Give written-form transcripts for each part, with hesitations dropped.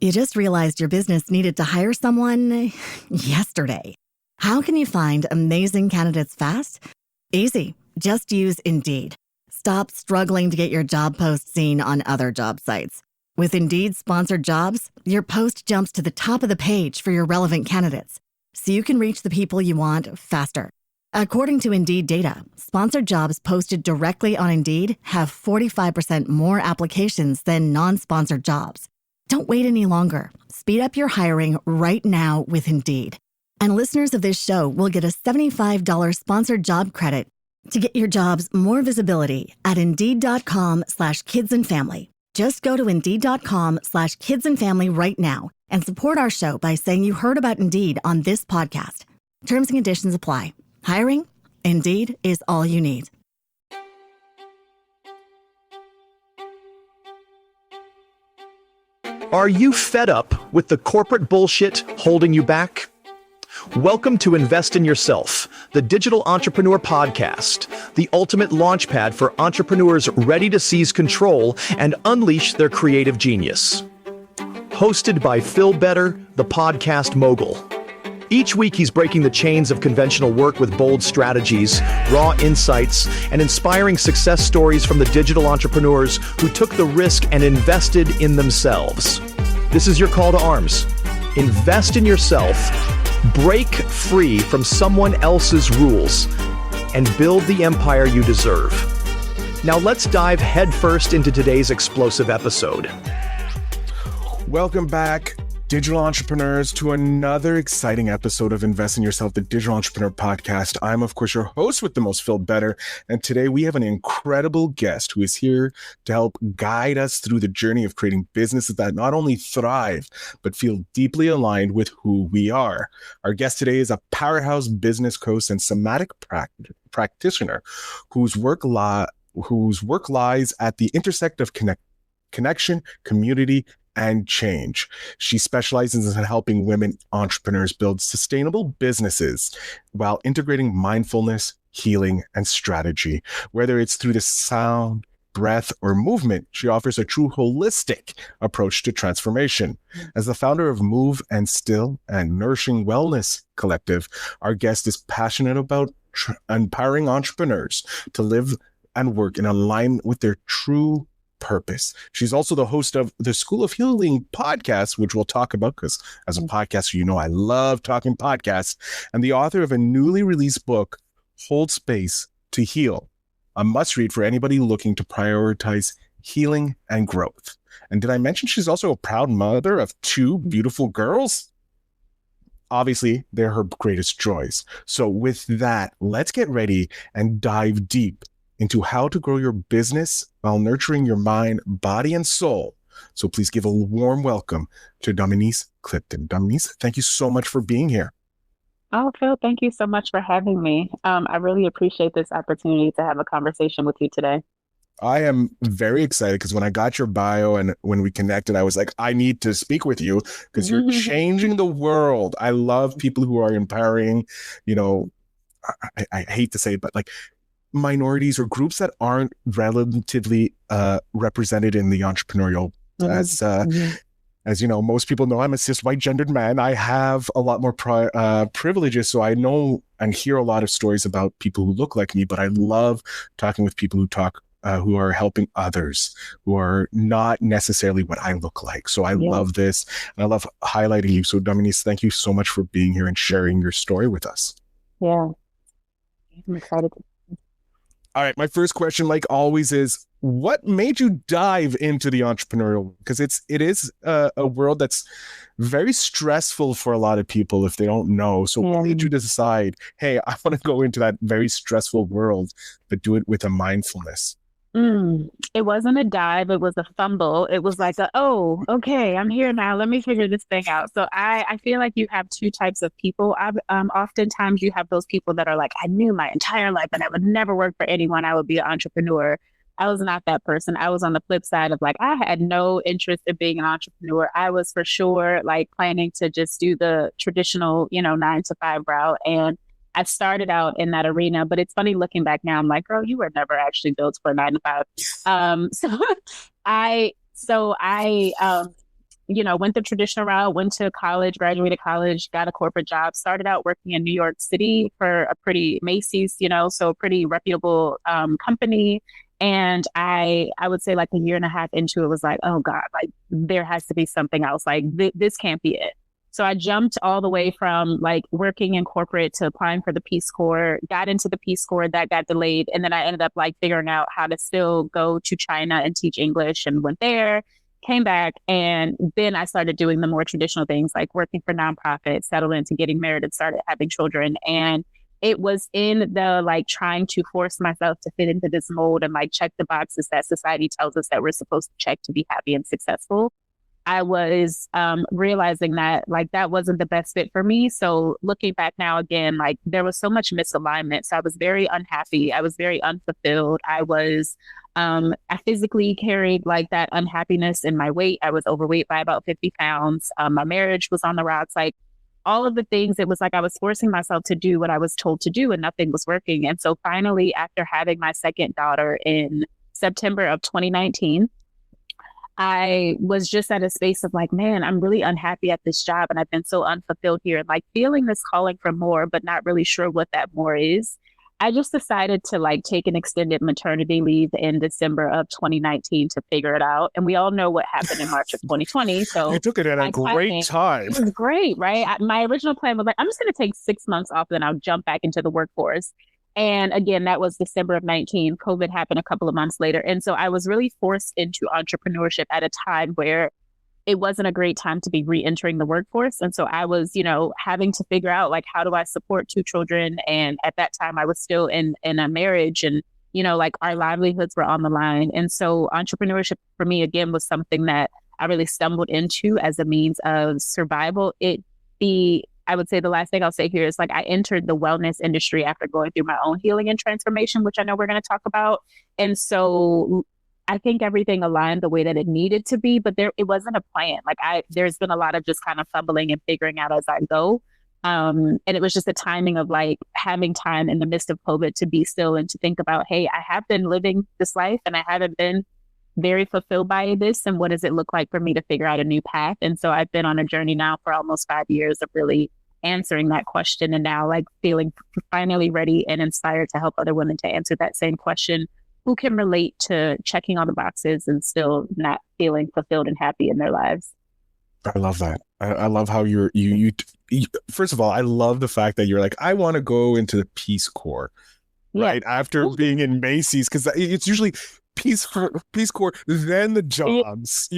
You just realized your business needed to hire someone yesterday. How can you find amazing candidates fast? Easy. Just use Indeed. Stop struggling to get your job post seen on other job sites. With Indeed sponsored jobs, your post jumps to the top of the page for your relevant candidates, so you can reach the people you want faster. According to Indeed data, sponsored jobs posted directly on Indeed have 45% more applications than non-sponsored jobs. Don't wait any longer. Speed up your hiring right now with Indeed. And listeners of this show will get a $75 sponsored job credit to get your jobs more visibility at Indeed.com/kidsandfamily. Just go to Indeed.com/kidsandfamily right now and support our show by saying you heard about Indeed on this podcast. Terms and conditions apply. Hiring? Indeed is all you need. Are you fed up with the corporate bullshit holding you back? Welcome to Invest in Yourself, the Digital Entrepreneur Podcast, the ultimate launchpad for entrepreneurs ready to seize control and unleash their creative genius. Hosted by Phil Better, the Podcast Mogul. Each week he's breaking the chains of conventional work with bold strategies, raw insights, and inspiring success stories from the digital entrepreneurs who took the risk and invested in themselves. This is your call to arms. Invest in yourself, break free from someone else's rules, and build the empire you deserve. Now let's dive headfirst into today's explosive episode. Welcome back, digital entrepreneurs, to another exciting episode of Invest in Yourself, the Digital Entrepreneur Podcast. I'm, of course, your host with the most, Phil Better. And today we have an incredible guest who is here to help guide us through the journey of creating businesses that not only thrive, but feel deeply aligned with who we are. Our guest today is a powerhouse business coach and somatic practitioner whose work lies at the intersect of connection, community, and change. She specializes in helping women entrepreneurs build sustainable businesses while integrating mindfulness, healing, and strategy. Whether it's through the sound, breath, or movement, she offers a true holistic approach to transformation. As the founder of Move and Still and Nourishing Wellness Collective, our guest is passionate about empowering entrepreneurs to live and work in alignment with their true purpose. She's also the host of the School of Healing podcast, which we'll talk about because as a podcaster, you know I love talking podcasts, and the author of a newly released book, Hold Space to Heal, a must-read for anybody looking to prioritize healing and growth. And did I mention she's also a proud mother of two beautiful girls? Obviously, they're her greatest joys. So with that, let's get ready and dive deep into how to grow your business while nurturing your mind, body, and soul. So please give a warm welcome to Dominiece Clifton. Dominiece, thank you so much for being here. Oh, Phil, thank you so much for having me. I really appreciate this opportunity to have a conversation with you today. I am very excited because when I got your bio and when we connected, I was like, I need to speak with you because you're changing the world. I love people who are empowering, you know, I hate to say it, but like minorities or groups that aren't relatively represented in the entrepreneurial. As you know, most people know I'm a cis white gendered man. I have a lot more privileges, so I know and hear a lot of stories about people who look like me, but I love talking with people who are helping others who are not necessarily what I look like. So I love this and I love highlighting you. So Dominiece, thank you so much for being here and sharing your story with us. Yeah, I'm excited. All right. My first question, like always, is what made you dive into the entrepreneurial? Because it is a world that's very stressful for a lot of people if they don't know. So what made you decide, hey, I want to go into that very stressful world, but do it with a mindfulness? It wasn't a dive. It was a fumble. It was like, oh, okay, I'm here now. Let me figure this thing out. So I feel like you have two types of people. Oftentimes you have those people that are like, I knew my entire life that I would never work for anyone. I would be an entrepreneur. I was not that person. I was on the flip side of like, I had no interest in being an entrepreneur. I was for sure like planning to just do the traditional, 9-to-5 route. And I started out in that arena, but it's funny looking back now, I'm like, girl, you were never actually built for a 9-to-5. went the traditional route, went to college, graduated college, got a corporate job, started out working in New York City for a pretty Macy's, so a pretty reputable company. And I would say like a year and a half into it was like, oh God, like there has to be something else. Like this can't be it. So I jumped all the way from like working in corporate to applying for the Peace Corps, got into the Peace Corps, that got delayed. And then I ended up like figuring out how to still go to China and teach English, and went there, came back. And then I started doing the more traditional things like working for nonprofits, settled into getting married, and started having children. And it was in the like trying to force myself to fit into this mold and like check the boxes that society tells us that we're supposed to check to be happy and successful. I was realizing that like that wasn't the best fit for me. So looking back now again, like there was so much misalignment. So I was very unhappy. I was very unfulfilled. I physically carried like that unhappiness in my weight. I was overweight by about 50 pounds. My marriage was on the rocks. Like all of the things, it was like I was forcing myself to do what I was told to do, and nothing was working. And so finally, after having my second daughter in September of 2019, I was just at a space of like, man, I'm really unhappy at this job, and I've been so unfulfilled here, and like feeling this calling for more, but not really sure what that more is. I just decided to like take an extended maternity leave in December of 2019 to figure it out. And we all know what happened in March of 2020. So You took it at a great time. It was great, right? My original plan was like, I'm just going to take 6 months off, then I'll jump back into the workforce. And again, that was December of 19. COVID happened a couple of months later. And so I was really forced into entrepreneurship at a time where it wasn't a great time to be re-entering the workforce. And so I was, having to figure out like, how do I support 2 children? And at that time I was still in a marriage, and, like our livelihoods were on the line. And so entrepreneurship for me, again, was something that I really stumbled into as a means of survival. I would say the last thing I'll say here is like I entered the wellness industry after going through my own healing and transformation, which I know we're going to talk about. And so I think everything aligned the way that it needed to be, but it wasn't a plan. Like there's been a lot of just kind of fumbling and figuring out as I go. And it was just the timing of like having time in the midst of COVID to be still and to think about, hey, I have been living this life and I haven't been very fulfilled by this. And what does it look like for me to figure out a new path? And so I've been on a journey now for almost 5 years of really answering that question, and now like feeling finally ready and inspired to help other women to answer that same question, who can relate to checking all the boxes and still not feeling fulfilled and happy in their lives. I love that. I love how you first of all, I love the fact that you're like, I want to go into the Peace Corps, right? After being in Macy's, because it's usually Peace Corps, then the jobs,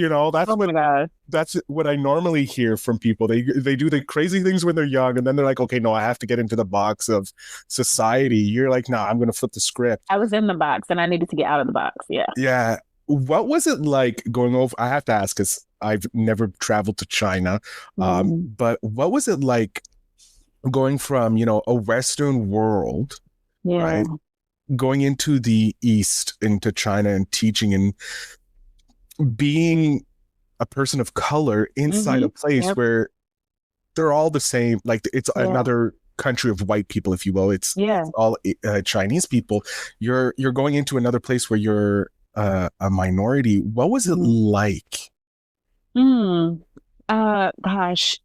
that's what I normally hear from people. They do the crazy things when they're young, and then they're like, okay, no, I have to get into the box of society. You're like, no, I'm going to flip the script. I was in the box and I needed to get out of the box. Yeah. Yeah. What was it like going over? I have to ask because I've never traveled to China. But what was it like going from, a Western world, right? Going into the East, into China, and teaching and being a person of color inside a place where they're all the same. Like it's another country of white people, if you will. It's all Chinese people. You're going into another place where you're a minority. What was it like? Gosh,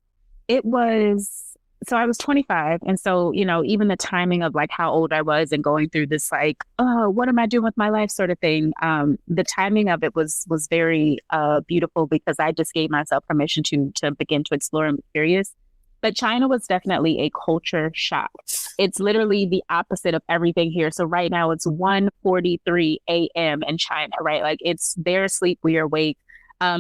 it was. So I was 25. And so, even the timing of like how old I was and going through this, like, oh, what am I doing with my life sort of thing. The timing of it was very beautiful, because I just gave myself permission to begin to explore and be curious. But China was definitely a culture shock. It's literally the opposite of everything here. So right now it's 1:43 a.m. in China, right? Like it's they're asleep, we are awake.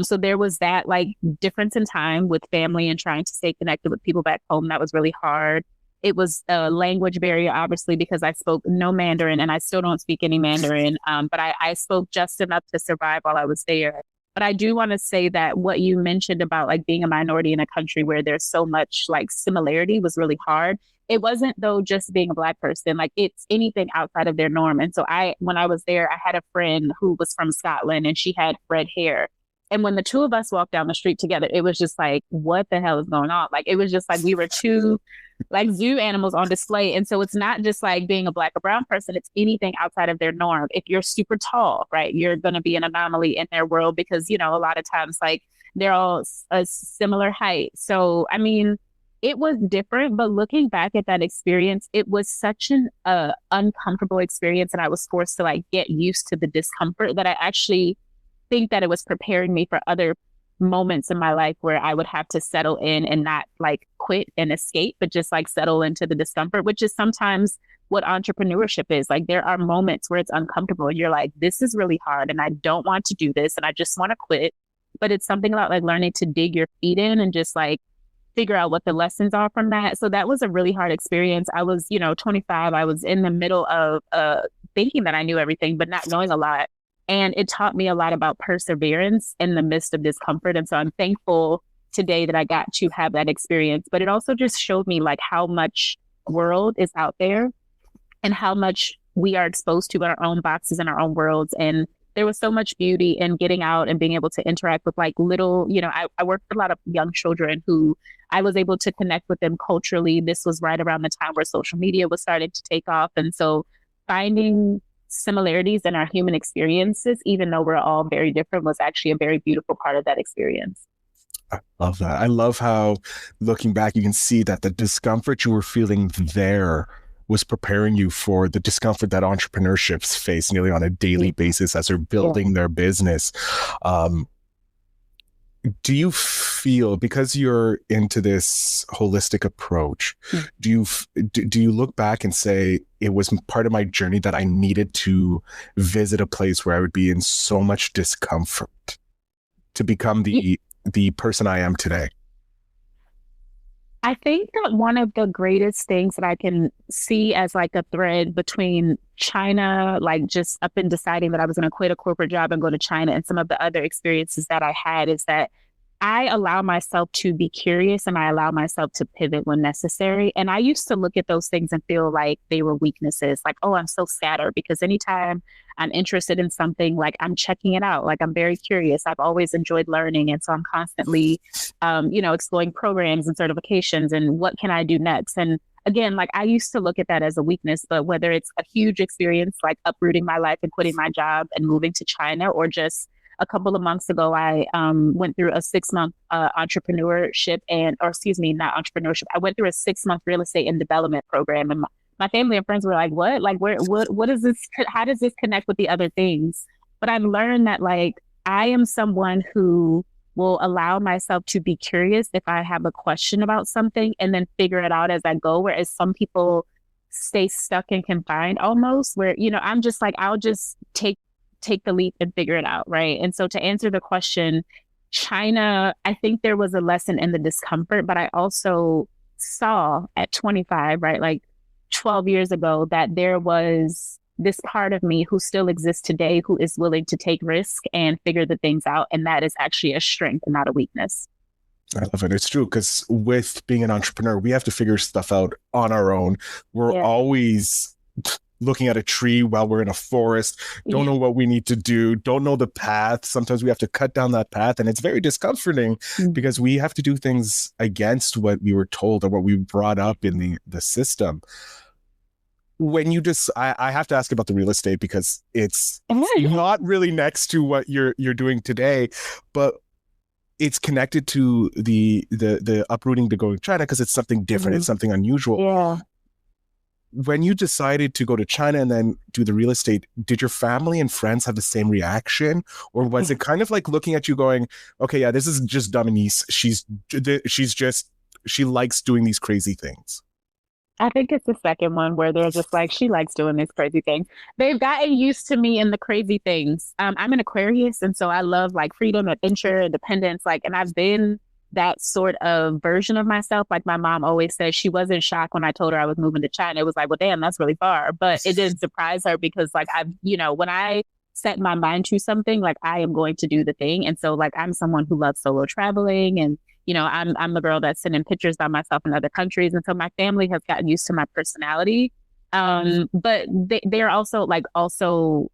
So there was that like difference in time with family and trying to stay connected with people back home. That was really hard. It was a language barrier, obviously, because I spoke no Mandarin, and I still don't speak any Mandarin. But I spoke just enough to survive while I was there. But I do want to say that what you mentioned about like being a minority in a country where there's so much like similarity was really hard. It wasn't though just being a Black person, like it's anything outside of their norm. And so when I was there, I had a friend who was from Scotland, and she had red hair. And when the two of us walked down the street together, it was just like, what the hell is going on? Like, it was just like we were two like zoo animals on display. And so it's not just like being a Black or brown person, it's anything outside of their norm. If you're super tall, right, you're going to be an anomaly in their world, because, a lot of times like They're all a similar height. So, I mean, it was different, but looking back at that experience, it was such an uncomfortable experience, and I was forced to like get used to the discomfort that I actually think that it was preparing me for other moments in my life where I would have to settle in and not like quit and escape, but just like settle into the discomfort, which is sometimes what entrepreneurship is. Like there are moments where it's uncomfortable. You're like, this is really hard and I don't want to do this and I just want to quit. But it's something about like learning to dig your feet in and just like figure out what the lessons are from that. So that was a really hard experience. I was, 25. I was in the middle of thinking that I knew everything, but not knowing a lot. And it taught me a lot about perseverance in the midst of discomfort. And so I'm thankful today that I got to have that experience. But it also just showed me like how much world is out there and how much we are exposed to in our own boxes and our own worlds. And there was so much beauty in getting out and being able to interact with like little, I worked with a lot of young children who I was able to connect with them culturally. This was right around the time where social media was starting to take off. And so finding similarities in our human experiences, even though we're all very different, was actually a very beautiful part of that experience. I love that. I love how looking back, you can see that the discomfort you were feeling there was preparing you for the discomfort that entrepreneurships face nearly on a daily basis as they're building their business. Do you feel, because you're into this holistic approach, do you look back and say it was part of my journey that I needed to visit a place where I would be in so much discomfort to become the person I am today? I think that one of the greatest things that I can see as like a thread between China, like just up in deciding that I was going to quit a corporate job and go to China, and some of the other experiences that I had, is that I allow myself to be curious and I allow myself to pivot when necessary. And I used to look at those things and feel like they were weaknesses. Like, oh, I'm so scattered, because anytime I'm interested in something, like I'm checking it out. Like I'm very curious. I've always enjoyed learning. And so I'm constantly, exploring programs and certifications and what can I do next? And again, like I used to look at that as a weakness, but whether it's a huge experience, like uprooting my life and quitting my job and moving to China, or just a couple of months ago, I went through a 6-month entrepreneurship not entrepreneurship. I went through a 6-month real estate and development program. And my family and friends were like, what? Like, what is this? How does this connect with the other things? But I've learned that like, I am someone who will allow myself to be curious if I have a question about something and then figure it out as I go. Whereas some people stay stuck and confined almost, where, I'm just like, I'll just take the leap and figure it out. Right. And so to answer the question, China, I think there was a lesson in the discomfort, but I also saw at 25, right, like 12 years ago, that there was this part of me who still exists today, who is willing to take risk and figure the things out. And that is actually a strength and not a weakness. I love it. It's true, because with being an entrepreneur, we have to figure stuff out on our own. We're always looking at a tree while we're in a forest, don't know what we need to do, don't know the path. Sometimes we have to cut down that path, and it's very discomforting because we have to do things against what we were told or what we brought up in the system. When you I have to ask about the real estate, because it's not really next to what you're doing today, but it's connected to the uprooting to go to China, because it's something different. It's something unusual. Yeah. When you decided to go to China and then do the real estate, did your family and friends have the same reaction? Or was it kind of like looking at you going, okay, yeah, this is just Dominiece. She likes doing these crazy things? I think it's the second one, where they're just like, she likes doing this crazy thing. They've gotten used to me in the crazy things. I'm an Aquarius. And so I love like freedom, adventure, independence, and I've been that sort of version of myself. Like my mom always says, she wasn't shocked when I told her I was moving to China. It was like, well, damn, that's really far. But it didn't surprise her, because like when I set my mind to something, like I am going to do the thing. And so like, I'm someone who loves solo traveling, and I'm the girl that's sending pictures by myself in other countries. And so my family has gotten used to my personality. But they're also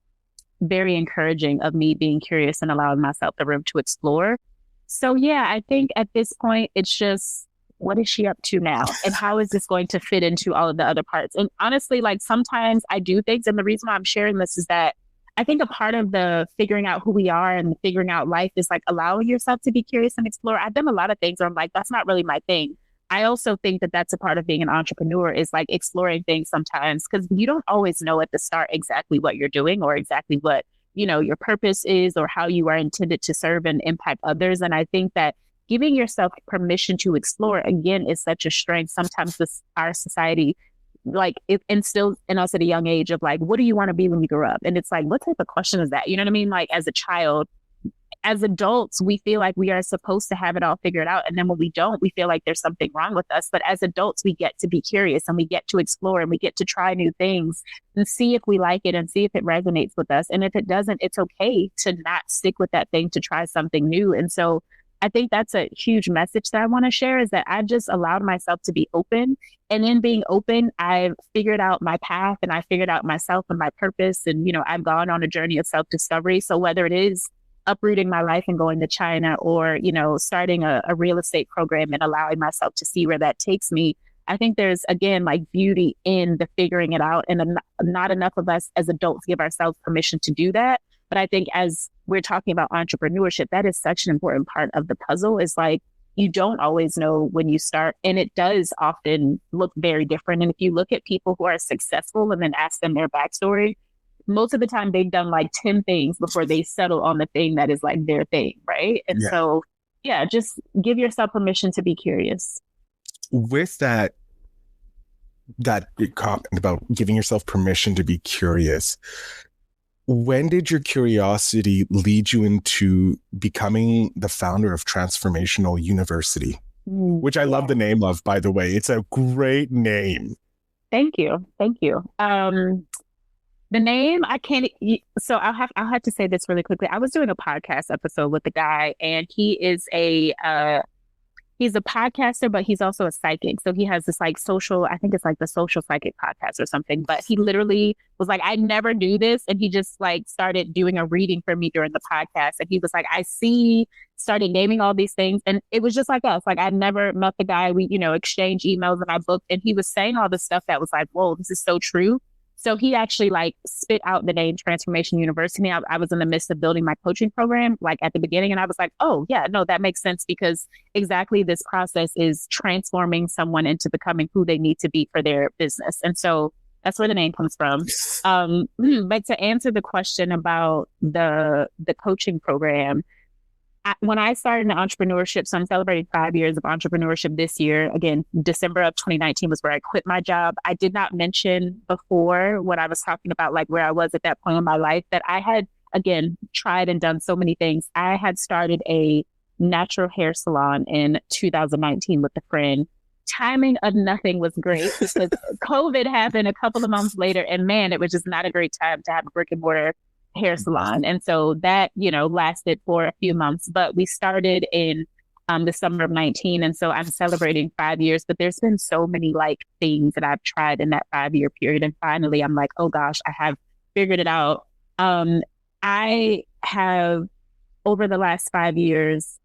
very encouraging of me being curious and allowing myself the room to explore. So yeah, I think at this point, it's just, what is she up to now? And how is this going to fit into all of the other parts? And honestly, like sometimes I do things. And the reason why I'm sharing this is that I think a part of the figuring out who we are and figuring out life is like allowing yourself to be curious and explore. I've done a lot of things where I'm like, that's not really my thing. I also think that that's a part of being an entrepreneur is like exploring things sometimes because you don't always know at the start exactly what you're doing or exactly what, your purpose is or how you are intended to serve and impact others. And I think that giving yourself permission to explore, again, is such a strength. Sometimes our society, like it instills in us at a young age of like, what do you want to be when you grow up? And it's like, what type of question is that? You know what I mean? Like as a child, as adults, we feel like we are supposed to have it all figured out. And then when we don't, we feel like there's something wrong with us. But as adults, we get to be curious and we get to explore and we get to try new things and see if we like it and see if it resonates with us. And if it doesn't, it's okay to not stick with that thing, to try something new. And so I think that's a huge message that I want to share is that I just allowed myself to be open. And in being open, I've figured out my path and I figured out myself and my purpose. And, I've gone on a journey of self-discovery. So whether it is uprooting my life and going to China or, starting a real estate program and allowing myself to see where that takes me, I think there's, again, like beauty in the figuring it out. And not enough of us as adults give ourselves permission to do that. But I think as we're talking about entrepreneurship, that is such an important part of the puzzle is like, you don't always know when you start. And it does often look very different. And if you look at people who are successful and then ask them their backstory, most of the time they've done like 10 things before they settle on the thing that is like their thing. Right. And so, just give yourself permission to be curious. With that comment about giving yourself permission to be curious, when did your curiosity lead you into becoming the founder of Transformational University, which I love the name of, by the way? It's a great name. Thank you. The name, I can't, so I'll have to say this really quickly. I was doing a podcast episode with a guy and he is he's a podcaster, but he's also a psychic. So he has this like social, I think it's like the Social Psychic Podcast or something, but he literally was like, I never knew this. And he just like started doing a reading for me during the podcast. And he was like, started naming all these things. And it was just like us. Like I never met the guy. We, exchanged emails and I booked and he was saying all this stuff that was like, whoa, this is so true. So he actually like spit out the name Transformation University. I was in the midst of building my coaching program, like at the beginning. And I was like, oh yeah, no, that makes sense because exactly this process is transforming someone into becoming who they need to be for their business. And so that's where the name comes from. But to answer the question about the coaching program, when I started in entrepreneurship, so I'm celebrating 5 years of entrepreneurship this year. Again, December of 2019 was where I quit my job. I did not mention before when I was talking about like where I was at that point in my life that I had, again, tried and done so many things. I had started a natural hair salon in 2019 with a friend. Timing of nothing was great because COVID happened a couple of months later. And man, it was just not a great time to have a brick and mortar hair salon. And so that, lasted for a few months, but we started in the summer of 19. And so I'm celebrating 5 years, but there's been so many like things that I've tried in that 5-year period. And finally, I'm like, oh gosh, I have figured it out. I have over the last 5 years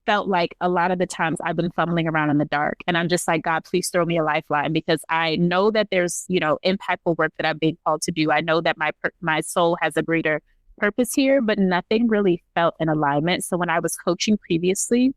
felt like a lot of the times I've been fumbling around in the dark and I'm just like, God, please throw me a lifeline because I know that there's, impactful work that I'm being called to do. I know that my soul has a greater purpose here, but nothing really felt in alignment. So when I was coaching previously,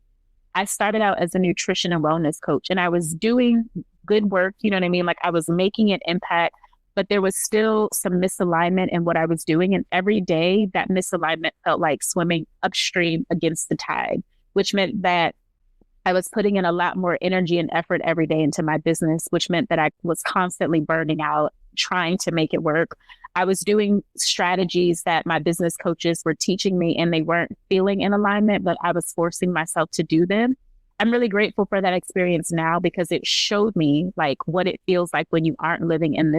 I started out as a nutrition and wellness coach and I was doing good work. You know what I mean? Like I was making an impact, but there was still some misalignment in what I was doing. And every day that misalignment felt like swimming upstream against the tide, which meant that I was putting in a lot more energy and effort every day into my business, which meant that I was constantly burning out, trying to make it work. I was doing strategies that my business coaches were teaching me and they weren't feeling in alignment, but I was forcing myself to do them. I'm really grateful for that experience now because it showed me like what it feels like when you aren't living in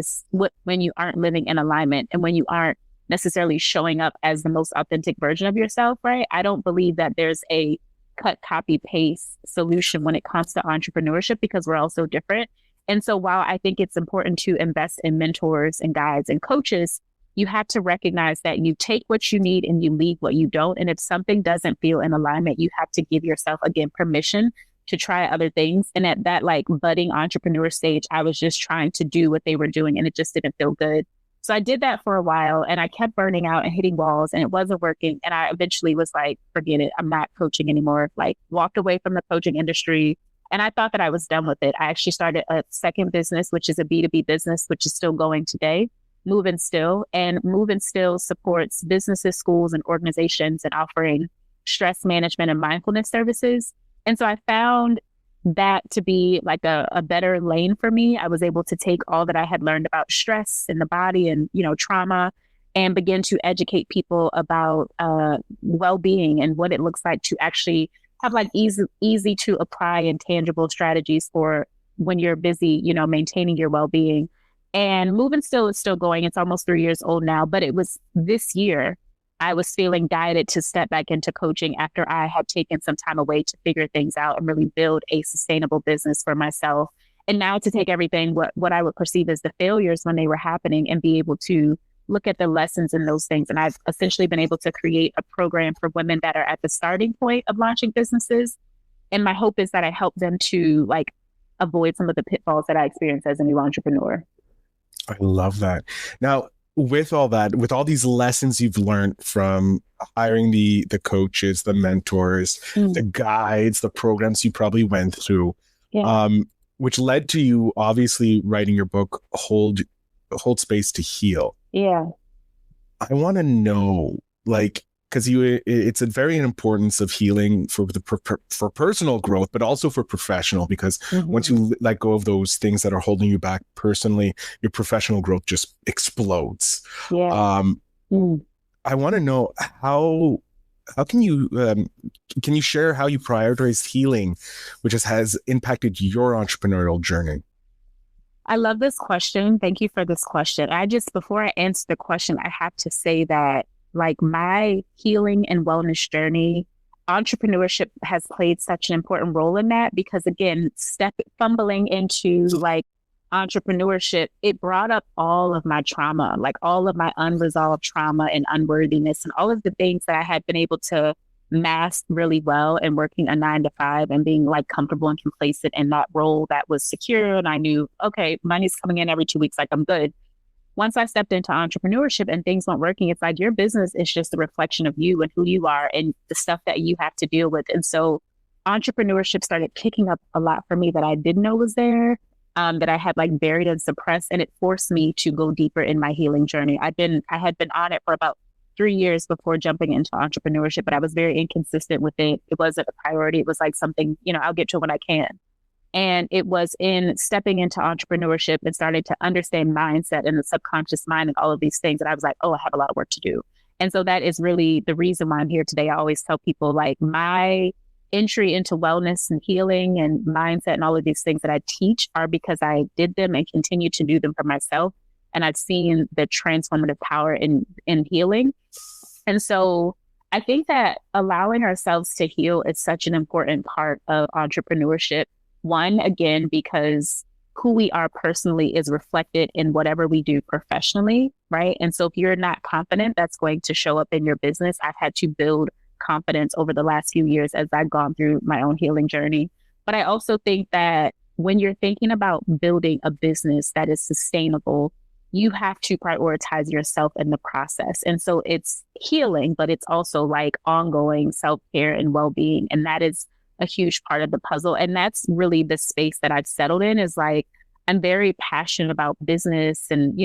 when you aren't living in alignment and when you aren't necessarily showing up as the most authentic version of yourself, right? I don't believe that there's a cut, copy, paste solution when it comes to entrepreneurship because we're all so different. And so while I think it's important to invest in mentors and guides and coaches, you have to recognize that you take what you need and you leave what you don't. And if something doesn't feel in alignment, you have to give yourself, again, permission to try other things. And at that like budding entrepreneur stage, I was just trying to do what they were doing and it just didn't feel good. So I did that for a while and I kept burning out and hitting walls and it wasn't working. And I eventually was like, forget it. I'm not coaching anymore. Like walked away from the coaching industry. And I thought that I was done with it. I actually started a second business, which is a B2B business, which is still going today, Move and Still. And Move and Still supports businesses, schools, and organizations and offering stress management and mindfulness services. And so I found that to be like a better lane for me. I was able to take all that I had learned about stress in the body and, trauma and begin to educate people about well-being and what it looks like to actually have like easy to apply and tangible strategies for when you're busy, maintaining your well-being. And Move and Still is still going. It's almost 3 years old now, but it was this year I was feeling guided to step back into coaching after I had taken some time away to figure things out and really build a sustainable business for myself. And now to take everything, what I would perceive as the failures when they were happening and be able to look at the lessons in those things. And I've essentially been able to create a program for women that are at the starting point of launching businesses. And my hope is that I help them to like avoid some of the pitfalls that I experienced as a new entrepreneur. I love that. Now, with all that, with all these lessons you've learned from hiring the coaches, the mentors, the guides, the programs you probably went through, which led to you obviously writing your book, Hold Space to Heal. Yeah. I want to know, like, because it's a very importance of healing for personal growth, but also for professional, because once you let go of those things that are holding you back personally, your professional growth just explodes. Yeah. I want to know how can you share how you prioritize healing, which has impacted your entrepreneurial journey? I love this question. Thank you for this question. Before I answer the question, I have to say that like my healing and wellness journey, entrepreneurship has played such an important role in that because again, fumbling into like entrepreneurship, it brought up all of my trauma, like all of my unresolved trauma and unworthiness and all of the things that I had been able to mask really well and working a 9-to-5 and being like comfortable and complacent in that role that was secure. And I knew, okay, money's coming in every 2 weeks, like I'm good. Once I stepped into entrepreneurship and things weren't working, it's like your business is just a reflection of you and who you are and the stuff that you have to deal with. And so entrepreneurship started kicking up a lot for me that I didn't know was there, that I had like buried and suppressed. And it forced me to go deeper in my healing journey. I had been on it for about 3 years before jumping into entrepreneurship, but I was very inconsistent with it. It wasn't a priority. It was like something, I'll get to when I can. And it was in stepping into entrepreneurship and starting to understand mindset and the subconscious mind and all of these things that I was like, oh, I have a lot of work to do. And so that is really the reason why I'm here today. I always tell people like my entry into wellness and healing and mindset and all of these things that I teach are because I did them and continue to do them for myself. And I've seen the transformative power in healing. And so I think that allowing ourselves to heal is such an important part of entrepreneurship. One, again, because who we are personally is reflected in whatever we do professionally, right? And so if you're not confident, that's going to show up in your business. I've had to build confidence over the last few years as I've gone through my own healing journey. But I also think that when you're thinking about building a business that is sustainable, you have to prioritize yourself in the process. And so it's healing, but it's also like ongoing self-care and well-being. And that is a huge part of the puzzle. And that's really the space that I've settled in is like, I'm very passionate about business and,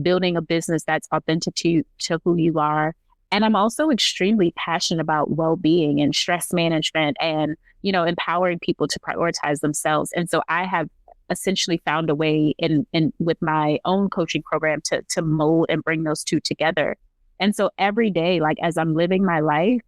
building a business that's authentic to who you are. And I'm also extremely passionate about well-being and stress management and, empowering people to prioritize themselves. And so I have essentially found a way in with my own coaching program to mold and bring those two together. And so every day, like as I'm living my life,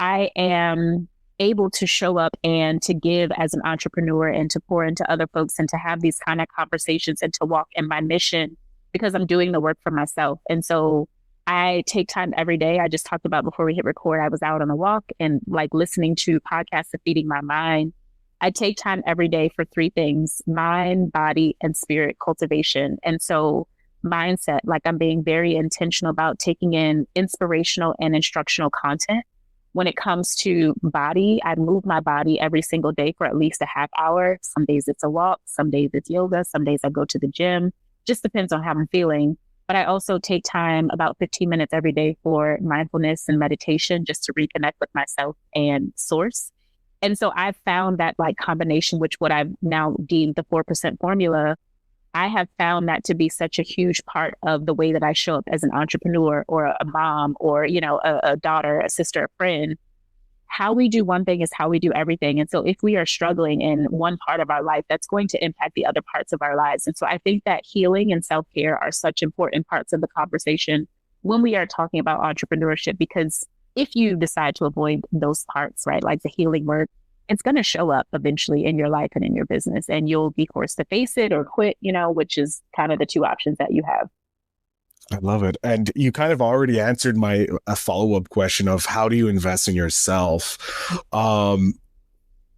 I am able to show up and to give as an entrepreneur and to pour into other folks and to have these kind of conversations and to walk in my mission because I'm doing the work for myself. And so I take time every day. I just talked about before we hit record, I was out on a walk and like listening to podcasts and feeding my mind. I take time every day for 3 things: mind, body, and spirit cultivation. And so mindset, like I'm being very intentional about taking in inspirational and instructional content. When it comes to body, I move my body every single day for at least a half hour. Some days it's a walk, some days it's yoga, some days I go to the gym. Just depends on how I'm feeling. But I also take time, about 15 minutes every day, for mindfulness and meditation, just to reconnect with myself and source. And so I've found that like combination, which what I've now deemed the 4% formula, I have found that to be such a huge part of the way that I show up as an entrepreneur or a mom or, a daughter, a sister, a friend. How we do one thing is how we do everything. And so if we are struggling in one part of our life, that's going to impact the other parts of our lives. And so I think that healing and self-care are such important parts of the conversation when we are talking about entrepreneurship, because if you decide to avoid those parts, right, like the healing work, it's going to show up eventually in your life and in your business, and you'll be forced to face it or quit, which is kind of the two options that you have. I love it. And you kind of already answered a follow-up question of how do you invest in yourself? I'm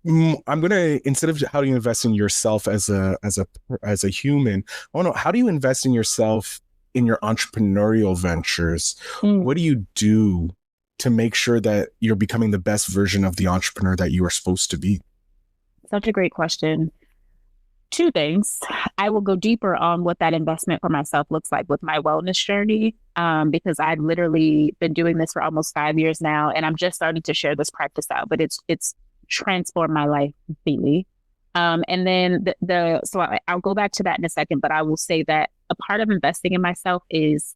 going to, instead of how do you invest in yourself as a human, I want to know, how do you invest in yourself in your entrepreneurial ventures? What do you do to make sure that you're becoming the best version of the entrepreneur that you are supposed to be? Such a great question. Two things. I will go deeper on what that investment for myself looks like with my wellness journey, because I've literally been doing this for almost 5 years now, and I'm just starting to share this practice out, but it's transformed my life completely. And then so I'll go back to that in a second, but I will say that a part of investing in myself is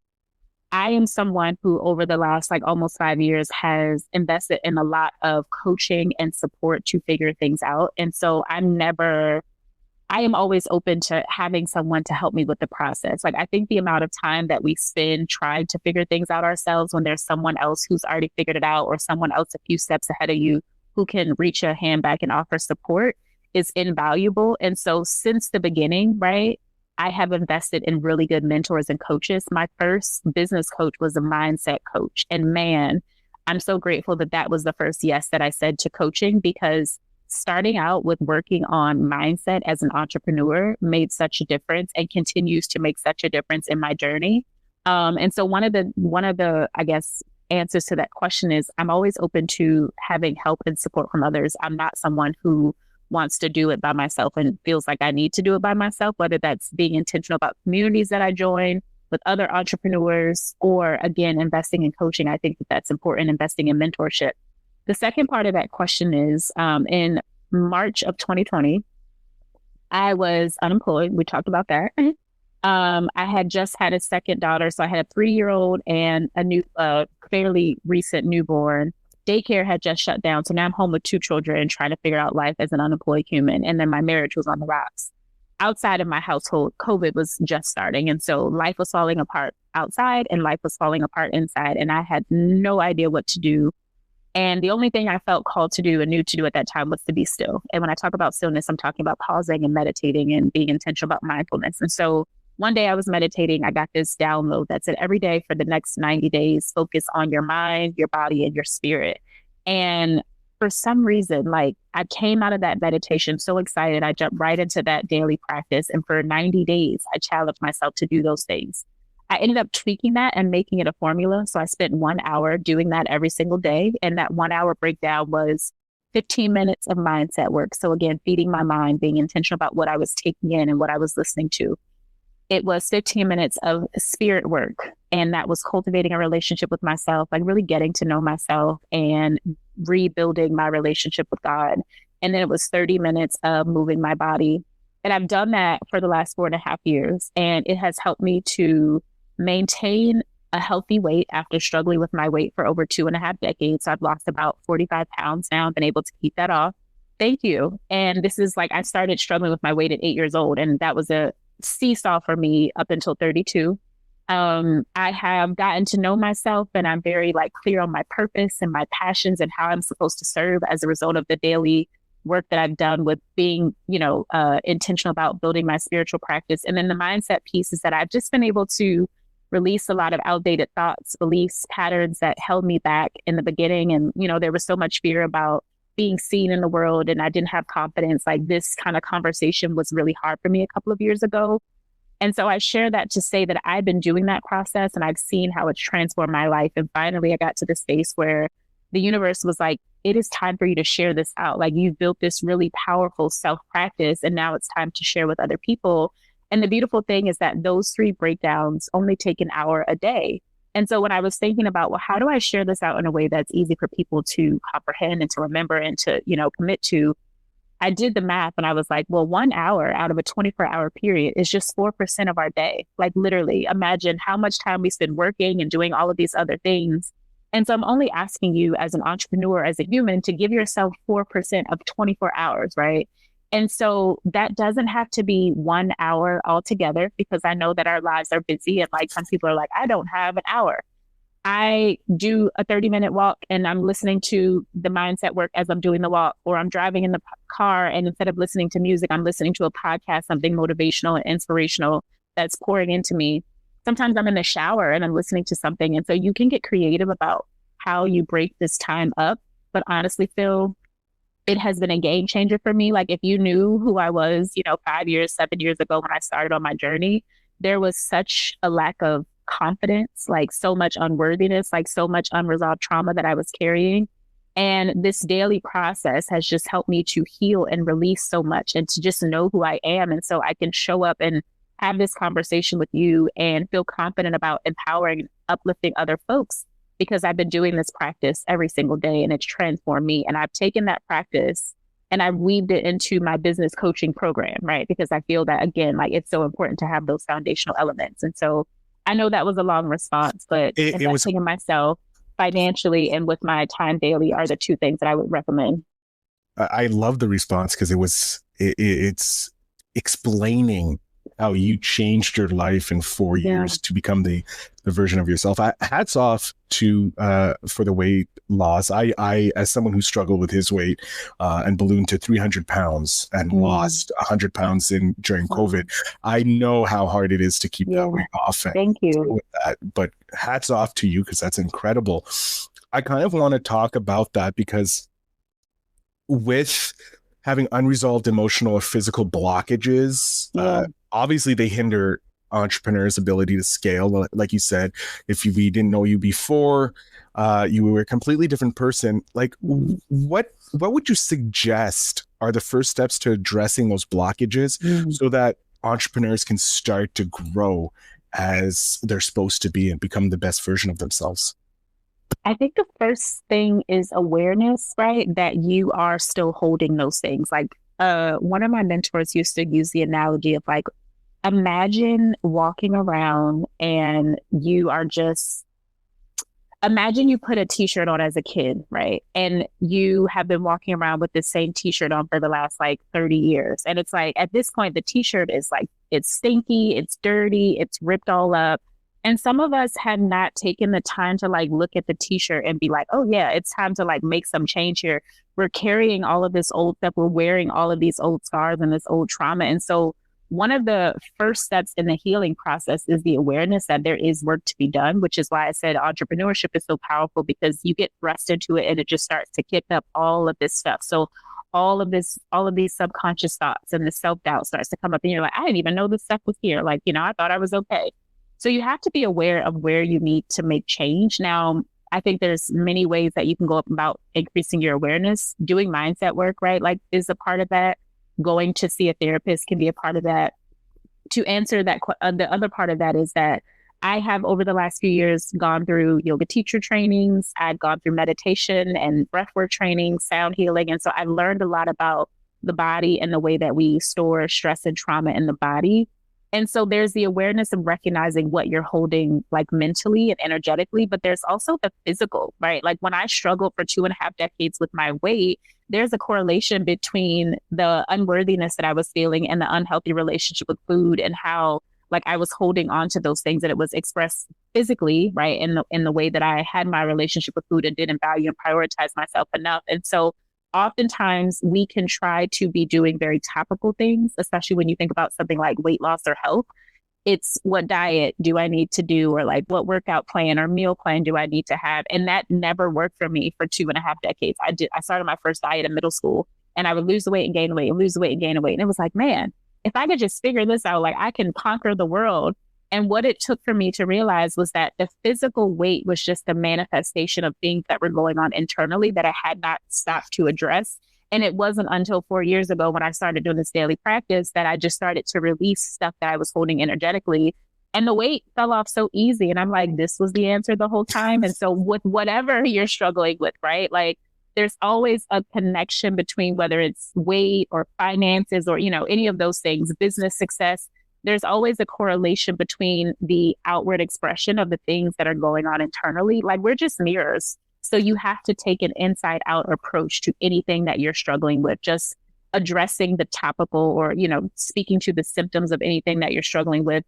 I am someone who over the last almost 5 years has invested in a lot of coaching and support to figure things out. And so I am always open to having someone to help me with the process. I think the amount of time that we spend trying to figure things out ourselves when there's someone else who's already figured it out, or someone else a few steps ahead of you who can reach a hand back and offer support, is invaluable. And so since the beginning, right, I have invested in really good mentors and coaches. My first business coach was a mindset coach. And man, I'm so grateful that that was the first yes that I said to coaching, because starting out with working on mindset as an entrepreneur made such a difference and continues to make such a difference in my journey. And so one of the, I guess, answers to that question is I'm always open to having help and support from others. I'm not someone who wants to do it by myself and feels like I need to do it by myself, whether that's being intentional about communities that I join with other entrepreneurs, or again, investing in coaching. I think that that's important, investing in mentorship. The second part of that question is, in March of 2020, I was unemployed. We talked about that. I had just had a second daughter. So I had a 3-year-old and a new, fairly recent newborn. Daycare had just shut down. So now I'm home with 2 children trying to figure out life as an unemployed human. And then my marriage was on the rocks. Outside of my household, COVID was just starting. And so life was falling apart outside and life was falling apart inside. And I had no idea what to do. And the only thing I felt called to do and knew to do at that time was to be still. And when I talk about stillness, I'm talking about pausing and meditating and being intentional about mindfulness. And so one day I was meditating, I got this download that said every day for the next 90 days, focus on your mind, your body, and your spirit. And for some reason, I came out of that meditation so excited, I jumped right into that daily practice. And for 90 days, I challenged myself to do those things. I ended up tweaking that and making it a formula. So I spent 1 hour doing that every single day. And that 1 hour breakdown was 15 minutes of mindset work. So again, feeding my mind, being intentional about what I was taking in and what I was listening to. It was 15 minutes of spirit work. And that was cultivating a relationship with myself, really getting to know myself and rebuilding my relationship with God. And then it was 30 minutes of moving my body. And I've done that for the last 4.5 years. And it has helped me to maintain a healthy weight after struggling with my weight for over 2.5 decades. So I've lost about 45 pounds now. I've been able to keep that off. Thank you. And this is I started struggling with my weight at 8 years old. And that was a seesaw for me up until 32. I have gotten to know myself, and I'm very clear on my purpose and my passions and how I'm supposed to serve as a result of the daily work that I've done with being, intentional about building my spiritual practice. And then the mindset piece is that I've just been able to release a lot of outdated thoughts, beliefs, patterns that held me back in the beginning. And, there was so much fear about being seen in the world, and I didn't have confidence. This kind of conversation was really hard for me a couple of years ago. And so I share that to say that I've been doing that process and I've seen how it's transformed my life. And finally, I got to the space where the universe was like, it is time for you to share this out. You've built this really powerful self-practice, and now it's time to share with other people. And the beautiful thing is that those 3 breakdowns only take an hour a day. And so when I was thinking about, well, how do I share this out in a way that's easy for people to comprehend and to remember and to, commit to, I did the math and I was like, well, 1 hour out of a 24-hour period is just 4% of our day. Like literally, imagine how much time we spend working and doing all of these other things. And so I'm only asking you as an entrepreneur, as a human, to give yourself 4% of 24 hours, right? And so that doesn't have to be 1 hour altogether, because I know that our lives are busy and like some people are like, I don't have an hour. I do a 30-minute walk and I'm listening to the mindset work as I'm doing the walk, or I'm driving in the car and instead of listening to music, I'm listening to a podcast, something motivational and inspirational that's pouring into me. Sometimes I'm in the shower and I'm listening to something. And so you can get creative about how you break this time up. But honestly, Phil, it has been a game changer for me. Like if you knew who I was, 5 years, 7 years ago when I started on my journey, there was such a lack of confidence, like so much unworthiness, like so much unresolved trauma that I was carrying. And this daily process has just helped me to heal and release so much and to just know who I am. And so I can show up and have this conversation with you and feel confident about empowering and uplifting other folks, because I've been doing this practice every single day and it's transformed me. And I've taken that practice and I've weaved it into my business coaching program, right? Because I feel that, again, like it's so important to have those foundational elements. And so I know that was a long response, but investing in myself financially and with my time daily are the 2 things that I would recommend. I love the response because it's explaining how you changed your life in 4 years to become the version of yourself. Hats off to for the weight loss. I as someone who struggled with his weight and ballooned to 300 pounds and lost 100 pounds during COVID, I know how hard it is to keep that weight off. Thank you. With that. But hats off to you, because that's incredible. I kind of want to talk about that because with having unresolved emotional or physical blockages, obviously they hinder entrepreneurs' ability to scale. Like you said, if we didn't know you before, you were a completely different person. Like what would you suggest are the first steps to addressing those blockages so that entrepreneurs can start to grow as they're supposed to be and become the best version of themselves? I think the first thing is awareness, right? That you are still holding those things. Like one of my mentors used to use the analogy of like, imagine walking around and imagine you put a t-shirt on as a kid, right? And you have been walking around with the same t-shirt on for the last like 30 years. And it's like, at this point, the t-shirt is like, it's stinky, it's dirty, it's ripped all up. And some of us had not taken the time to like look at the t-shirt and be like, oh yeah, it's time to like make some change here. We're carrying all of this old stuff. We're wearing all of these old scars and this old trauma. And so one of the first steps in the healing process is the awareness that there is work to be done, which is why I said entrepreneurship is so powerful, because you get thrust into it and it just starts to kick up all of this stuff. So all of these subconscious thoughts and the self-doubt starts to come up and you're like, I didn't even know this stuff was here. Like, I thought I was okay. So you have to be aware of where you need to make change. Now, I think there's many ways that you can go about increasing your awareness. Doing mindset work, right? Like is a part of that. Going to see a therapist can be a part of that. To answer that, the other part of that is that I have over the last few years gone through yoga teacher trainings. I've gone through meditation and breathwork training, sound healing. And so I learned a lot about the body and the way that we store stress and trauma in the body. And so there's the awareness of recognizing what you're holding like mentally and energetically, but there's also the physical, right? Like when I struggled for 2.5 decades with my weight, there's a correlation between the unworthiness that I was feeling and the unhealthy relationship with food, and how like I was holding on to those things, that it was expressed physically, right? In the way that I had my relationship with food and didn't value and prioritize myself enough. And so oftentimes we can try to be doing very topical things, especially when you think about something like weight loss or health. It's what diet do I need to do, or like what workout plan or meal plan do I need to have? And that never worked for me for 2.5 decades. I started my first diet in middle school and I would lose the weight and gain the weight and lose the weight and gain the weight. And it was like, man, if I could just figure this out, like I can conquer the world. And what it took for me to realize was that the physical weight was just a manifestation of things that were going on internally that I had not stopped to address. And it wasn't until 4 years ago when I started doing this daily practice that I just started to release stuff that I was holding energetically. And the weight fell off so easy. And I'm like, this was the answer the whole time. And so with whatever you're struggling with, right? Like there's always a connection between whether it's weight or finances or, any of those things, business success. There's always a correlation between the outward expression of the things that are going on internally. Like we're just mirrors. So you have to take an inside out approach to anything that you're struggling with, just addressing the topical or, speaking to the symptoms of anything that you're struggling with.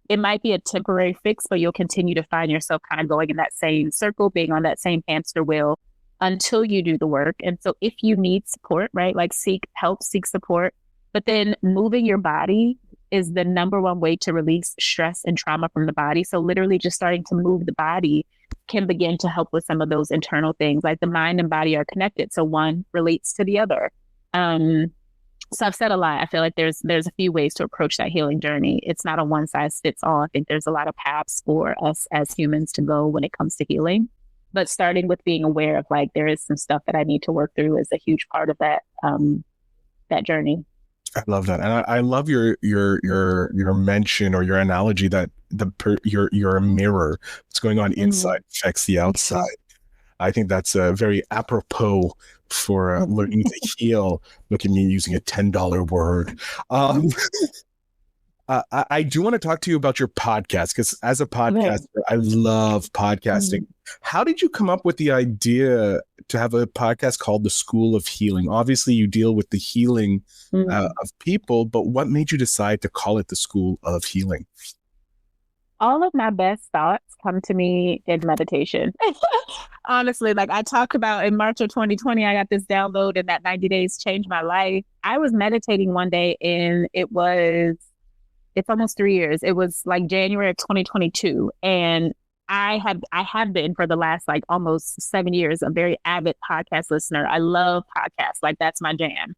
It might be a temporary fix, but you'll continue to find yourself kind of going in that same circle, being on that same hamster wheel until you do the work. And so if you need support, right, like seek help, seek support, but then moving your body is the number one way to release stress and trauma from the body. So literally just starting to move the body can begin to help with some of those internal things. Like the mind and body are connected. So one relates to the other. So I've said a lot. I feel like there's a few ways to approach that healing journey. It's not a one size fits all. I think there's a lot of paths for us as humans to go when it comes to healing. But starting with being aware of like, there is some stuff that I need to work through is a huge part of that, that journey. I love that. And I love your mention or your analogy that you're a mirror. What's going on inside affects the outside. I think that's very apropos for learning to heal. Look at me using a $10 word. I do want to talk to you about your podcast, because as a podcaster, I love podcasting. How did you come up with the idea to have a podcast called The School of Healing? Obviously, you deal with the healing of people, but what made you decide to call it The School of Healing? All of my best thoughts come to me in meditation. Honestly, like I talked about in March of 2020, I got this download and that 90 days changed my life. I was meditating one day and it's almost 3 years. It was like January of 2022. And I have been for the last like almost 7 years, a very avid podcast listener. I love podcasts. Like that's my jam.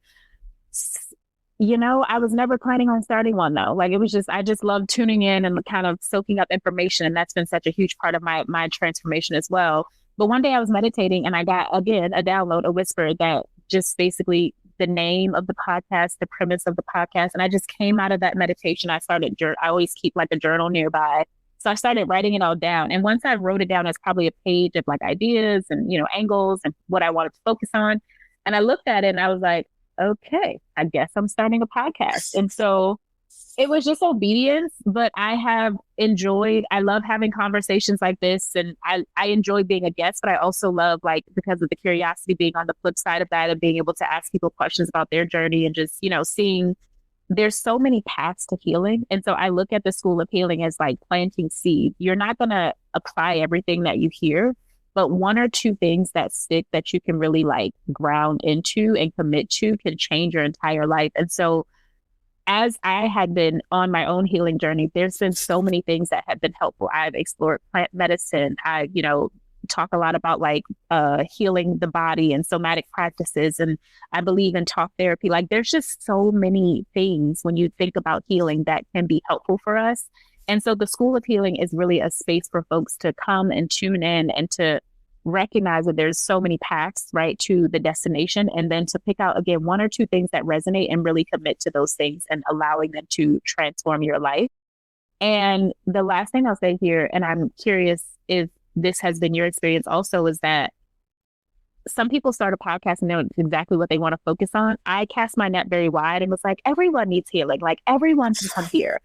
I was never planning on starting one though. Like it was just, I just love tuning in and kind of soaking up information. And that's been such a huge part of my transformation as well. But one day I was meditating and I got, again, a download, a whisper that just basically the name of the podcast, the premise of the podcast. And I just came out of that meditation. I always keep like a journal nearby. So I started writing it all down. And once I wrote it down as probably a page of like ideas and, angles and what I wanted to focus on. And I looked at it and I was like, okay, I guess I'm starting a podcast. And so it was just obedience, but I love having conversations like this. And I enjoy being a guest, but I also love because of the curiosity being on the flip side of that and being able to ask people questions about their journey and just, seeing there's so many paths to healing. And so I look at the School of Healing as like planting seed. You're not going to apply everything that you hear, but one or two things that stick that you can really like ground into and commit to can change your entire life. And so as I had been on my own healing journey, there's been so many things that have been helpful. I've explored plant medicine. I, talk a lot about healing the body and somatic practices. And I believe in talk therapy. Like there's just so many things when you think about healing that can be helpful for us. And so the School of Healing is really a space for folks to come and tune in and to recognize that there's so many paths, right, to the destination, and then to pick out, again, one or two things that resonate and really commit to those things and allowing them to transform your life. And the last thing I'll say here, and I'm curious if this has been your experience also, is that some people start a podcast and know exactly what they want to focus on. I cast my net very wide and was like, everyone needs healing. Like everyone can come here.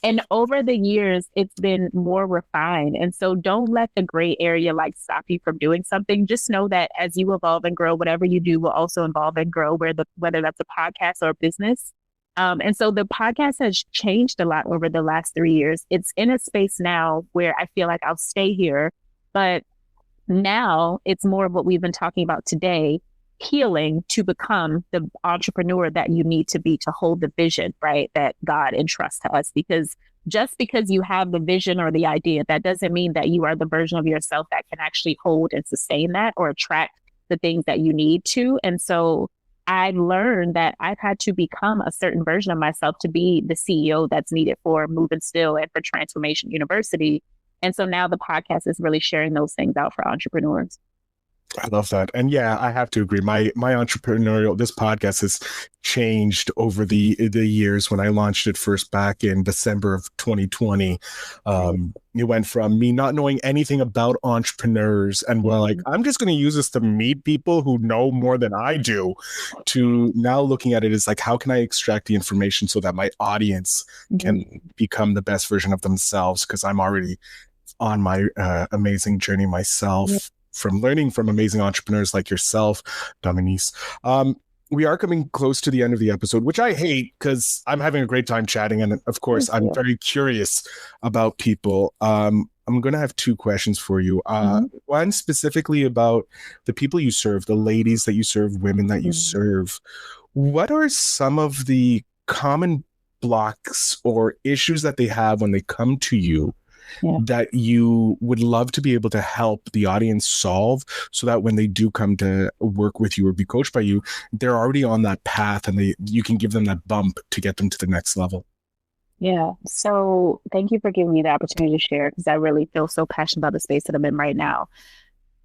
And over the years, it's been more refined. And so don't let the gray area stop you from doing something. Just know that as you evolve and grow, whatever you do will also evolve and grow, whether that's a podcast or a business. And so the podcast has changed a lot over the last 3 years. It's in a space now where I feel like I'll stay here, but now it's more of what we've been talking about today, healing to become the entrepreneur that you need to be to hold the vision, right, that God entrusts to us. Because just because you have the vision or the idea, that doesn't mean that you are the version of yourself that can actually hold and sustain that or attract the things that you need to. And so I've learned that I've had to become a certain version of myself to be the CEO that's needed for Moving Still and for Transformation University. And so now the podcast is really sharing those things out for entrepreneurs. I love that. And yeah, I have to agree. My entrepreneurial, this podcast has changed over the years. When I launched it first back in December of 2020, it went from me not knowing anything about entrepreneurs and I'm just going to use this to meet people who know more than I do, to now looking at it as like, how can I extract the information so that my audience can become the best version of themselves? Because I'm already on my amazing journey myself, from learning from amazing entrepreneurs like yourself, Dominiece. We are coming close to the end of the episode, which I hate because I'm having a great time chatting. And of course, I'm very curious about people. I'm going to have two questions for you. One specifically about the people you serve, the ladies that you serve, women that you serve. What are some of the common blocks or issues that they have when they come to you that you would love to be able to help the audience solve, so that when they do come to work with you or be coached by you, they're already on that path and you can give them that bump to get them to the next level? Yeah. So thank you for giving me the opportunity to share, because I really feel so passionate about the space that I'm in right now.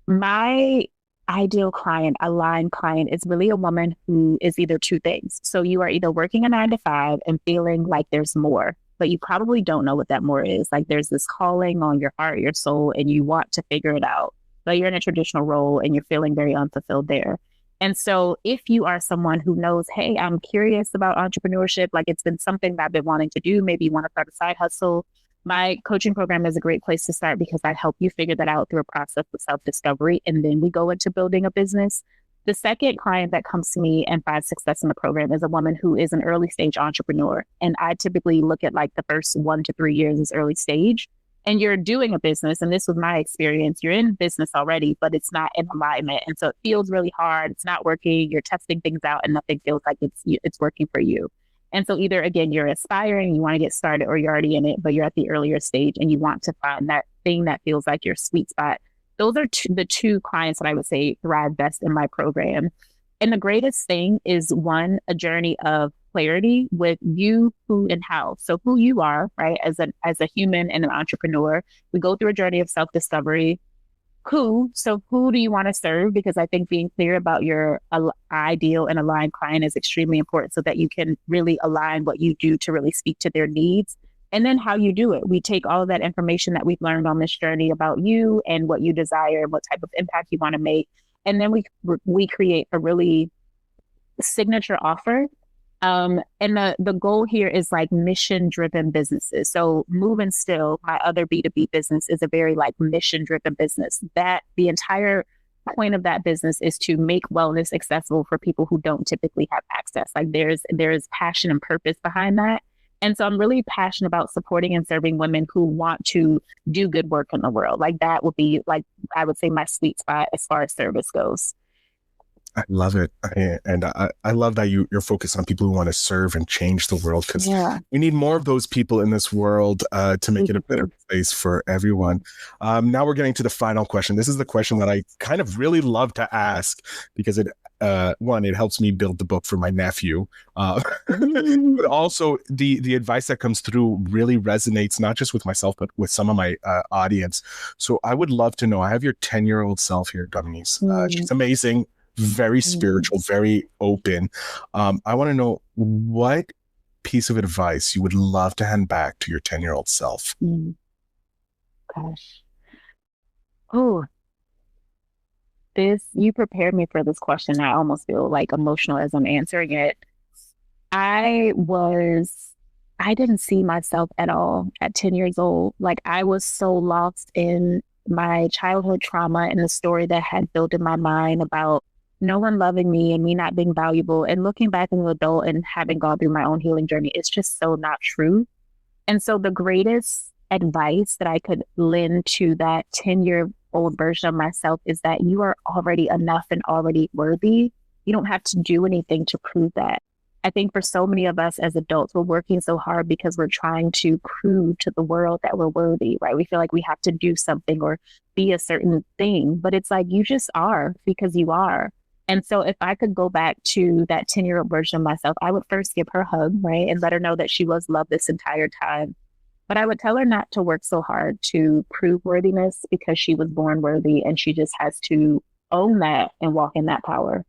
My ideal client, aligned client, is really a woman who is either two things. So you are either working a 9 to 5 and feeling like there's more, but you probably don't know what that more is. Like there's this calling on your heart, your soul, and you want to figure it out, but you're in a traditional role and you're feeling very unfulfilled there. And so if you are someone who knows, hey, I'm curious about entrepreneurship, like it's been something that I've been wanting to do, maybe you want to start a side hustle, my coaching program is a great place to start, because I help you figure that out through a process of self-discovery. And then we go into building a business. The second client that comes to me and finds success in the program is a woman who is an early stage entrepreneur. And I typically look at like the first 1 to 3 years as early stage. And you're doing a business, and this was my experience, you're in business already, but it's not in alignment. And so it feels really hard. It's not working. You're testing things out and nothing feels like it's working for you. And so either, again, you're aspiring, you want to get started, or you're already in it, but you're at the earlier stage and you want to find that thing that feels like your sweet spot. Those are the two clients that I would say thrive best in my program. And the greatest thing is, one, a journey of clarity with you, who, and how. So who you are, right, as a human and an entrepreneur. We go through a journey of self-discovery. Who do you want to serve? Because I think being clear about your ideal and aligned client is extremely important, so that you can really align what you do to really speak to their needs. And then how you do it. We take all of that information that we've learned on this journey about you and what you desire and what type of impact you want to make. And then we create a really signature offer. And the goal here is like mission-driven businesses. So Move and Still, my other B2B business, is a very like mission-driven business. That the entire point of that business is to make wellness accessible for people who don't typically have access. Like there's passion and purpose behind that. And so I'm really passionate about supporting and serving women who want to do good work in the world. Like that would be, like, I would say, my sweet spot as far as service goes. I love it. I love that you're focused on people who want to serve and change the world, because we need more of those people in this world to make it a better place for everyone. Now we're getting to the final question. This is the question that I kind of really love to ask, because it helps me build the book for my nephew. But also the advice that comes through really resonates not just with myself, but with some of my audience. So I would love to know, I have your 10-year-old self here, Dominiece. She's amazing, very spiritual, very open. I want to know what piece of advice you would love to hand back to your 10-year-old self. Gosh. Oh, you prepared me for this question. I almost feel like emotional as I'm answering it. I didn't see myself at all at 10 years old. Like I was so lost in my childhood trauma and the story that had built in my mind about no one loving me and me not being valuable. And looking back as an adult and having gone through my own healing journey, it's just so not true. And so the greatest advice that I could lend to that 10-year-old version of myself is that you are already enough and already worthy. You don't have to do anything to prove that. I think for so many of us as adults, we're working so hard because we're trying to prove to the world that we're worthy, right? We feel like we have to do something or be a certain thing, but it's like you just are because you are. And so if I could go back to that 10-year-old version of myself, I would first give her a hug, right? And let her know that she was loved this entire time. But I would tell her not to work so hard to prove worthiness, because she was born worthy and she just has to own that and walk in that power.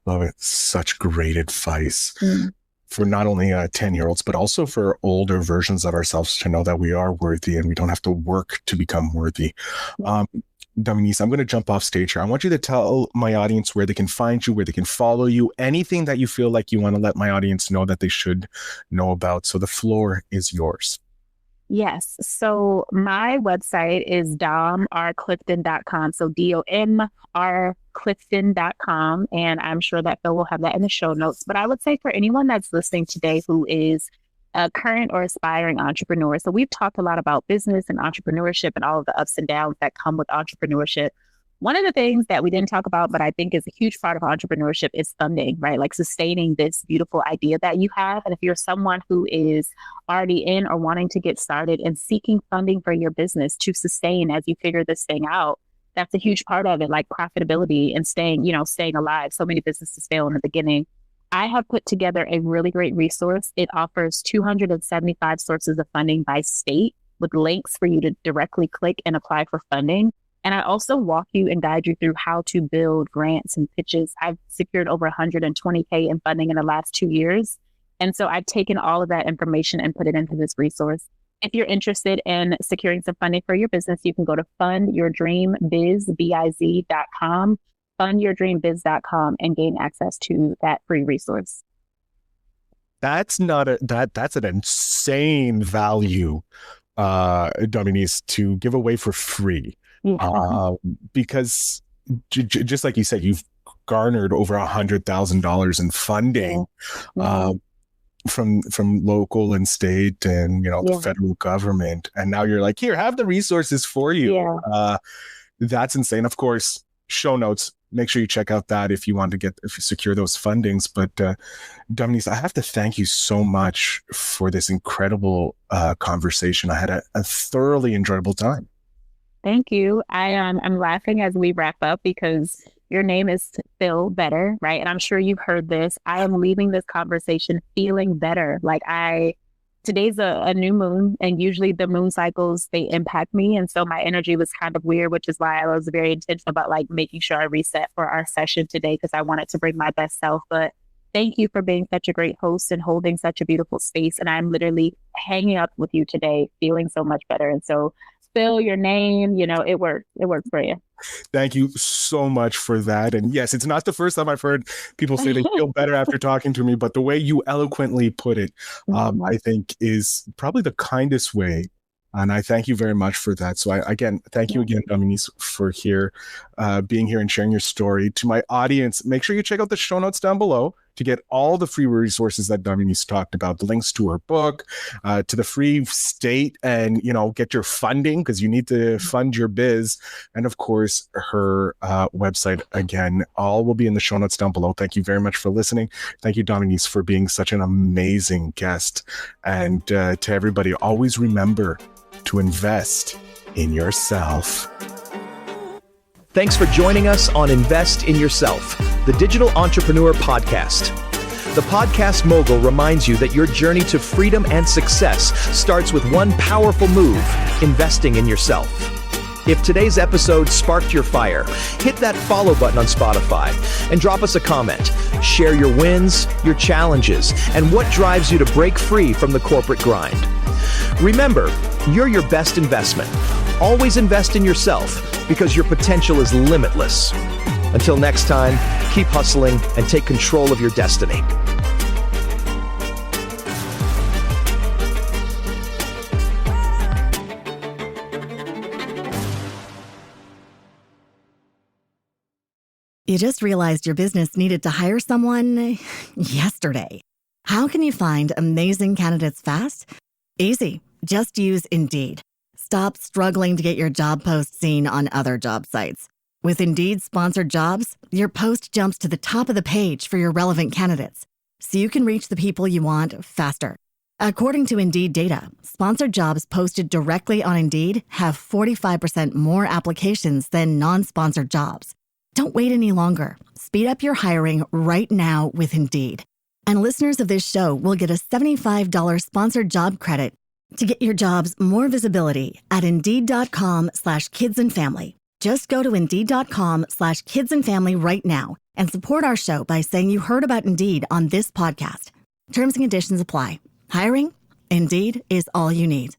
Love it. Such great advice for not only 10-year-olds, but also for older versions of ourselves to know that we are worthy and we don't have to work to become worthy. Dominiece, I'm going to jump off stage here. I want you to tell my audience where they can find you, where they can follow you, anything that you feel like you want to let my audience know that they should know about. So the floor is yours. Yes. So my website is domrclifton.com. So domrclifton.com. And I'm sure that Phil will have that in the show notes. But I would say for anyone that's listening today who is a current or aspiring entrepreneur. So we've talked a lot about business and entrepreneurship and all of the ups and downs that come with entrepreneurship. One of the things that we didn't talk about, but I think is a huge part of entrepreneurship is funding, right? Like sustaining this beautiful idea that you have. And if you're someone who is already in or wanting to get started and seeking funding for your business to sustain as you figure this thing out, that's a huge part of it, like profitability and staying alive. So many businesses fail in the beginning. I have put together a really great resource. It offers 275 sources of funding by state with links for you to directly click and apply for funding. And I also walk you and guide you through how to build grants and pitches. I've secured over $120K in funding in the last 2 years. And so I've taken all of that information and put it into this resource. If you're interested in securing some funding for your business, you can go to fundyourdreambiz.com, fundyourdreambiz.com, and gain access to that free resource. That's an insane value, Dominiece, to give away for free. Because just like you said, you've garnered over $100,000 in funding from local and state and the federal government, and now you're like, here, have the resources for you. That's insane. Of course, show notes. Make sure you check out that if you want to secure those fundings. But Dominiece, I have to thank you so much for this incredible conversation. I had a thoroughly enjoyable time. Thank you. I'm laughing as we wrap up because your name is Phil Better, right? And I'm sure you've heard this. I am leaving this conversation feeling better. Today's a new moon, and usually the moon cycles, they impact me. And so my energy was kind of weird, which is why I was very intentional about making sure I reset for our session today, because I wanted to bring my best self. But thank you for being such a great host and holding such a beautiful space. And I'm literally hanging up with you today, feeling so much better. And so Phil, your name, it worked. It worked for you. Thank you so much for that. And yes, it's not the first time I've heard people say they feel better after talking to me, but the way you eloquently put it, I think is probably the kindest way. And I thank you very much for that. So thank you again, Dominiece, for being here and sharing your story. To my audience, make sure you check out the show notes down below to get all the free resources that Dominiece talked about, the links to her book, to the free state, and, get your funding because you need to fund your biz. And of course, her website, again, all will be in the show notes down below. Thank you very much for listening. Thank you, Dominiece, for being such an amazing guest. And to everybody, always remember to invest in yourself. Thanks for joining us on Invest in Yourself, the Digital Entrepreneur Podcast. The Podcast Mogul reminds you that your journey to freedom and success starts with one powerful move: investing in yourself. If today's episode sparked your fire, hit that follow button on Spotify and drop us a comment. Share your wins, your challenges, and what drives you to break free from the corporate grind. Remember, you're your best investment. Always invest in yourself because your potential is limitless. Until next time, keep hustling and take control of your destiny. You just realized your business needed to hire someone yesterday. How can you find amazing candidates fast? Easy. Just use Indeed. Stop struggling to get your job post seen on other job sites. With Indeed sponsored jobs, your post jumps to the top of the page for your relevant candidates, so you can reach the people you want faster. According to Indeed data, sponsored jobs posted directly on Indeed have 45% more applications than non-sponsored jobs. Don't wait any longer. Speed up your hiring right now with Indeed. And listeners of this show will get a $75 sponsored job credit to get your jobs more visibility at Indeed.com/kidsandfamily. Just go to Indeed.com/kidsandfamily right now and support our show by saying you heard about Indeed on this podcast. Terms and conditions apply. Hiring? Indeed is all you need.